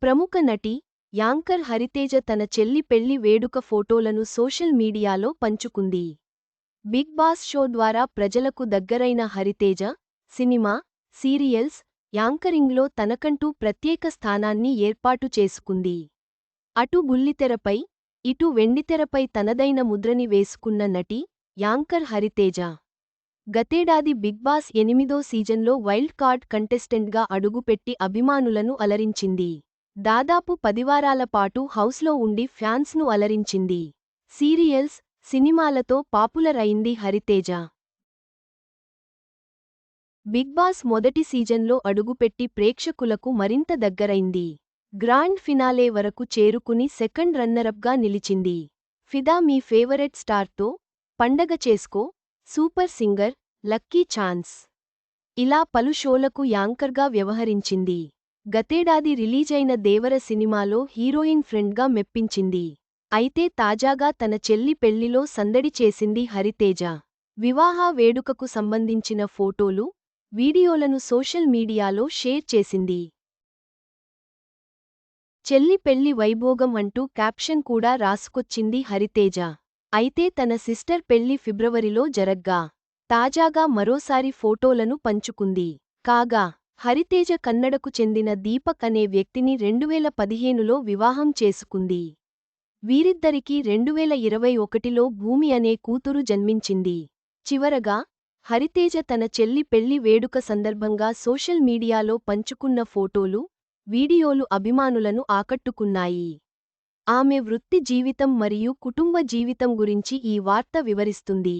ప్రముఖ నటి, యాంకర్ హరితేజ తన చెల్లి పెళ్లి వేడుక ఫోటోలను సోషల్ మీడియాలో పంచుకుంది. బిగ్ బాస్ షో ద్వారా ప్రజలకు దగ్గరైన హరితేజ, సినిమా, సీరియల్స్, యాంకరింగ్లో తనకంటూ ప్రత్యేక స్థానాన్ని ఏర్పాటు చేసుకుంది. అటు బుల్లితెరపై, ఇటు వెండితెరపై తనదైన ముద్రని వేసుకున్న నటి, యాంకర్ హరితేజ. గతేడాది బిగ్ బాస్ 8దో సీజన్లో వైల్డ్ కార్డ్ కంటెస్టెంట్గా అడుగుపెట్టి అభిమానులను అలరించింది. దాదాపు 10 వారాల పాటు హౌస్లో ఉండి ఫ్యాన్స్ను అలరించింది. సీరియల్స్, సినిమాలతో పాపులర్ అయింది హరితేజ. బిగ్ బాస్ మొదటి సీజన్లో అడుగుపెట్టి ప్రేక్షకులకు మరింత దగ్గరైంది. గ్రాండ్ ఫినాలే వరకు చేరుకుని సెకండ్ రన్నరప్గా నిలిచింది. ఫిదా మీ ఫేవరెట్ స్టార్తో, పండగ చేసుకో, సూపర్ సింగర్, లక్కీ ఛాన్స్ ఇలా పలు షోలకు యాంకర్గా వ్యవహరించింది. గతేడాది రిలీజైన దేవర సినిమాలో హీరోయిన్ ఫ్రెండ్గా మెప్పించింది. అయితే తాజాగా తన చెల్లి పెళ్లిలో సందడి చేసింది హరితేజ. వివాహ వేడుకకు సంబంధించిన ఫోటోలు, వీడియోలను సోషల్ మీడియాలో షేర్ చేసింది. చెల్లి పెళ్లి వైభోగం అంటూ క్యాప్షన్ కూడా రాసుకొచ్చింది హరితేజ. అయితే తన సిస్టర్ పెళ్లి ఫిబ్రవరిలో జరగ్గా, తాజాగా మరోసారి ఫోటోలను పంచుకుంది. కాగా, హరితేజ కన్నడకు చెందిన దీపక్ అనే వ్యక్తిని 2015లో వివాహం చేసుకుంది. వీరిద్దరికీ 2021లో భూమి అనే కూతురు జన్మించింది. చివరగా, హరితేజ తన చెల్లి పెళ్లి వేడుక సందర్భంగా సోషల్ మీడియాలో పంచుకున్న ఫోటోలు, వీడియోలు అభిమానులను ఆకట్టుకున్నాయి. ఆమె వృత్తి జీవితం మరియు కుటుంబ జీవితం గురించి ఈ వార్త వివరిస్తుంది.